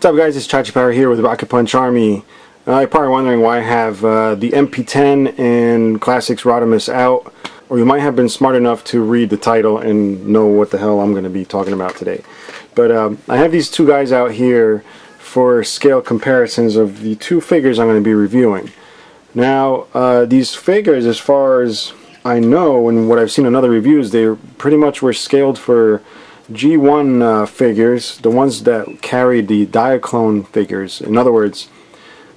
What's up guys, it's Chachi Power here with Rocket Punch Army. You're probably wondering why I have the MP10 and Classics Rodimus out, or you might have been smart enough to read the title and know what the hell I'm going to be talking about today. But I have these two guys out here for scale comparisons of the two figures I'm going to be reviewing. Now these figures, as far as I know and what I've seen in other reviews, they pretty much were scaled for G1 figures, the ones that carried the Diaclone figures. In other words,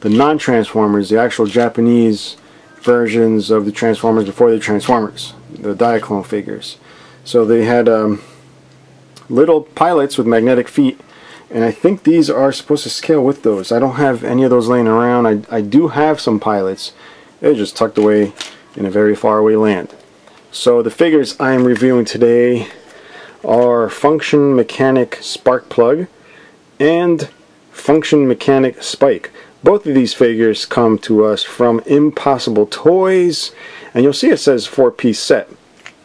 the non-Transformers, the actual Japanese versions of the Transformers before the Transformers, the Diaclone figures. So they had little pilots with magnetic feet, and I think these are supposed to scale with those. I don't have any of those laying around. I do have some pilots. They're just tucked away in a very far away land. So the figures I am reviewing today are Function Mechanic Sparkplug and Function Mechanic Spike. Both of these figures come to us from Impossible Toys, and you'll see it says 4-piece set.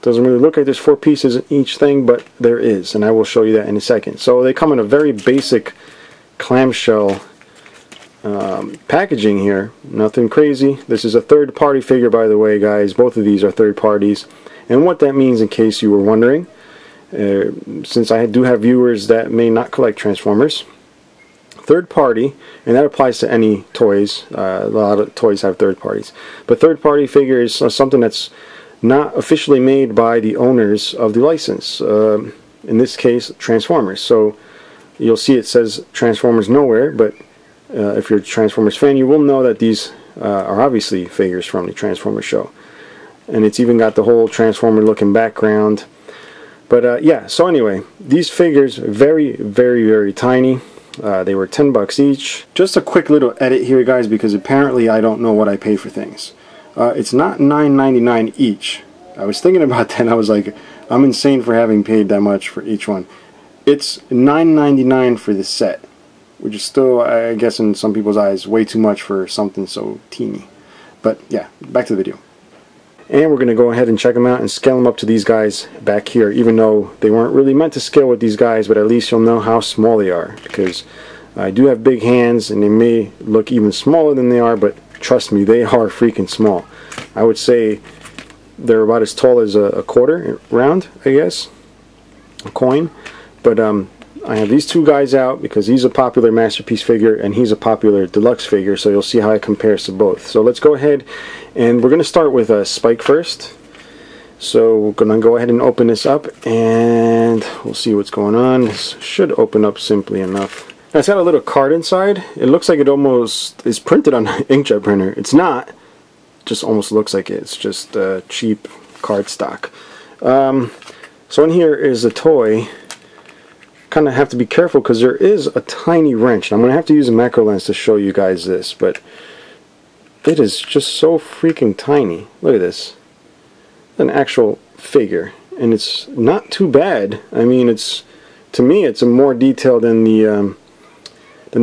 Doesn't really look like there's 4 pieces in each thing, but there is, and I will show you that in a second. So they come in a very basic clamshell packaging here. Nothing crazy. This is a third-party figure, by the way, guys. Both of these are third parties, and what that means, in case you were wondering, since I do have viewers that may not collect Transformers, third party, and that applies to any toys. A lot of toys have third parties, but third party figures are something that's not officially made by the owners of the license, in this case Transformers. So you'll see it says Transformers nowhere, but if you're a Transformers fan, you will know that these are obviously figures from the Transformers show, and it's even got the whole Transformer looking background. But yeah, so anyway, these figures very, very, very tiny. They were $10 each. Just a quick little edit here, guys, because apparently I don't know what I pay for things. It's not $9.99 each. I was thinking about that and I was like, I'm insane for having paid that much for each one. It's $9.99 for the set, which is still, I guess in some people's eyes, way too much for something so teeny. But yeah, back to the video. And we're going to go ahead and check them out and scale them up to these guys back here, even though they weren't really meant to scale with these guys, but at least you'll know how small they are, because I do have big hands and they may look even smaller than they are, but trust me, they are freaking small. I would say they're about as tall as a quarter round, I guess, a coin. But I have these two guys out because he's a popular masterpiece figure and he's a popular deluxe figure, so you'll see how it compares to both. So let's go ahead, and we're going to start with Spike first. So we're going to go ahead and open this up and we'll see what's going on. This should open up simply enough. Now, it's got a little card inside. It looks like it almost is printed on an inkjet printer. It's not. It just almost looks like it. It's just cheap cardstock. So in here is a toy. Kind of have to be careful because there is a tiny wrench. I'm going to have to use a macro lens to show you guys this, but it is just so freaking tiny. Look at this. An actual figure, and it's not too bad. I mean, it's, to me, it's a more detailed than the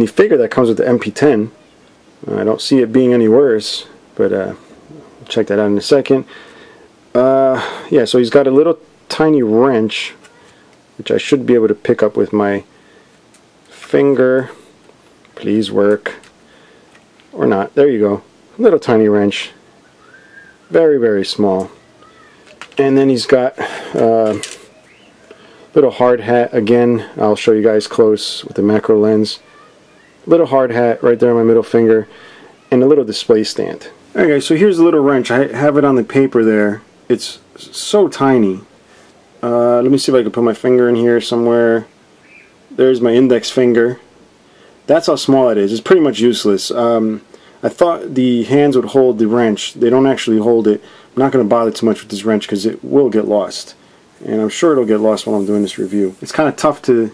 figure that comes with the MP10. I don't see it being any worse, but we'll check that out in a second. Yeah, so he's got a little tiny wrench, which I should be able to pick up with my finger. Please work. Or not. There you go. Little tiny wrench. Very, very small. And then he's got a little hard hat. Again, I'll show you guys close with the macro lens. Little hard hat right there on my middle finger. And a little display stand. Alright guys, so here's the little wrench. I have it on the paper there. It's so tiny. Let me see if I can put my finger in here somewhere. There's my index finger. That's how small it is. It's pretty much useless. I thought the hands would hold the wrench. They don't actually hold it. I'm not going to bother too much with this wrench because it will get lost. And I'm sure it'll get lost while I'm doing this review. It's kind of tough to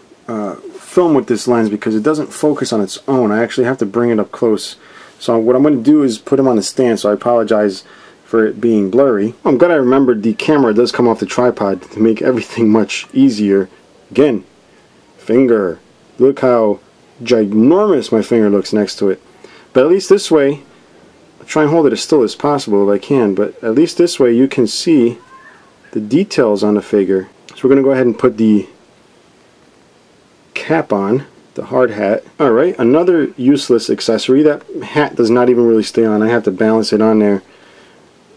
film with this lens because it doesn't focus on its own. I actually have to bring it up close. So what I'm going to do is put him on the stand, so I apologize for it being blurry. I'm glad I remembered the camera does come off the tripod to make everything much easier. Again, finger. Look how ginormous my finger looks next to it. But at least this way, I'll try and hold it as still as possible if I can, but at least this way you can see the details on the figure. So we're going to go ahead and put the cap on. the hard hat. Alright, another useless accessory. That hat does not even really stay on. I have to balance it on there.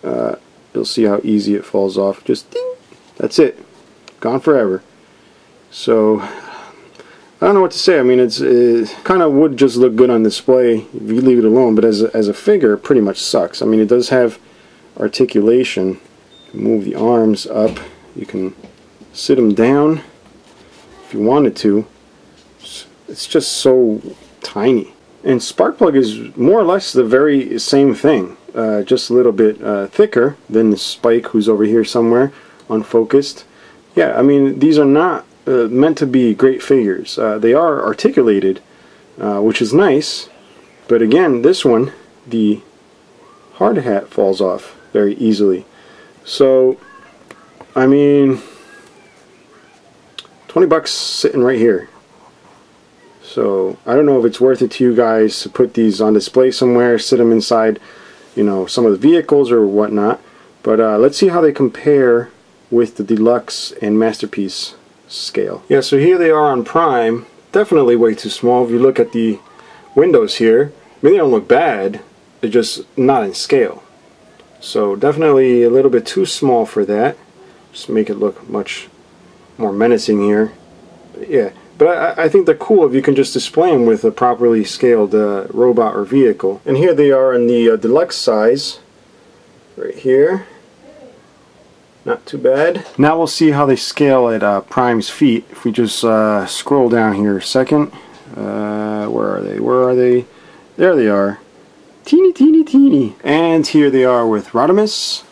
You'll see how easy it falls off. Just ding! That's it. Gone forever. So, I don't know what to say. I mean, it kind of would just look good on display if you leave it alone, but as a figure, it pretty much sucks. I mean, it does have articulation. Move the arms up. You can sit them down if you wanted to. It's just so tiny. And Sparkplug is more or less the very same thing, just a little bit thicker than the Spike, who's over here somewhere, unfocused. Yeah, I mean, these are not meant to be great figures. They are articulated, which is nice, but again, this one, the hard hat falls off very easily. So, I mean, 20 bucks sitting right here. So I don't know if it's worth it to you guys to put these on display somewhere, sit them inside, you know, some of the vehicles or whatnot. But let's see how they compare with the deluxe and masterpiece scale. Yeah, so here they are on Prime. Definitely way too small. If you look at the windows here, I mean, they don't look bad. They're just not in scale. So definitely a little bit too small for that. Just make it look much more menacing here. But yeah. But I think they're cool if you can just display them with a properly scaled robot or vehicle. And here they are in the deluxe size, right here. Not too bad. Now we'll see how they scale at Prime's feet. If we just scroll down here a second. Where are they? Where are they? There they are. Teeny, teeny, teeny. And here they are with Rodimus.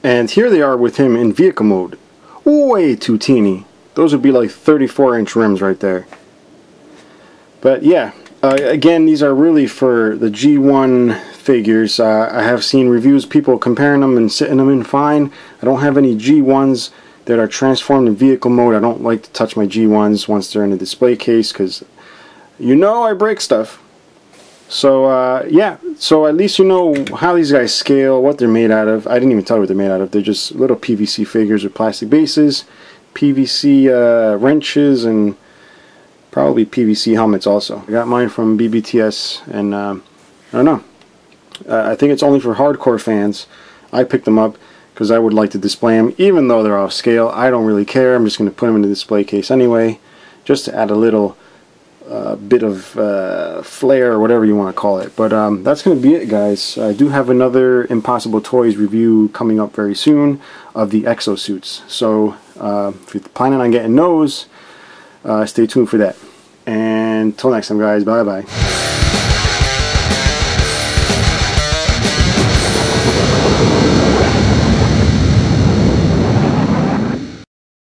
And here they are with him in vehicle mode. Way too teeny. Those would be like 34-inch rims right there. But yeah, again, these are really for the G1 figures. I have seen reviews, people comparing them and sitting them in fine. I don't have any G1s that are transformed in vehicle mode. I don't like to touch my G1s once they're in a display case because, you know, I break stuff. So yeah, so at least you know how these guys scale, what they're made out of. I didn't even tell you what they're made out of. They're just little PVC figures with plastic bases. PVC wrenches and probably PVC helmets also. I got mine from BBTS, and I don't know. I think it's only for hardcore fans. I picked them up because I would like to display them, even though they're off scale. I don't really care. I'm just going to put them in the display case anyway, just to add a little bit of flair or whatever you want to call it. But that's going to be it, guys. I do have another Impossible Toys review coming up very soon of the exosuits. So if you're planning on getting those, stay tuned for that. And until next time, guys, bye bye.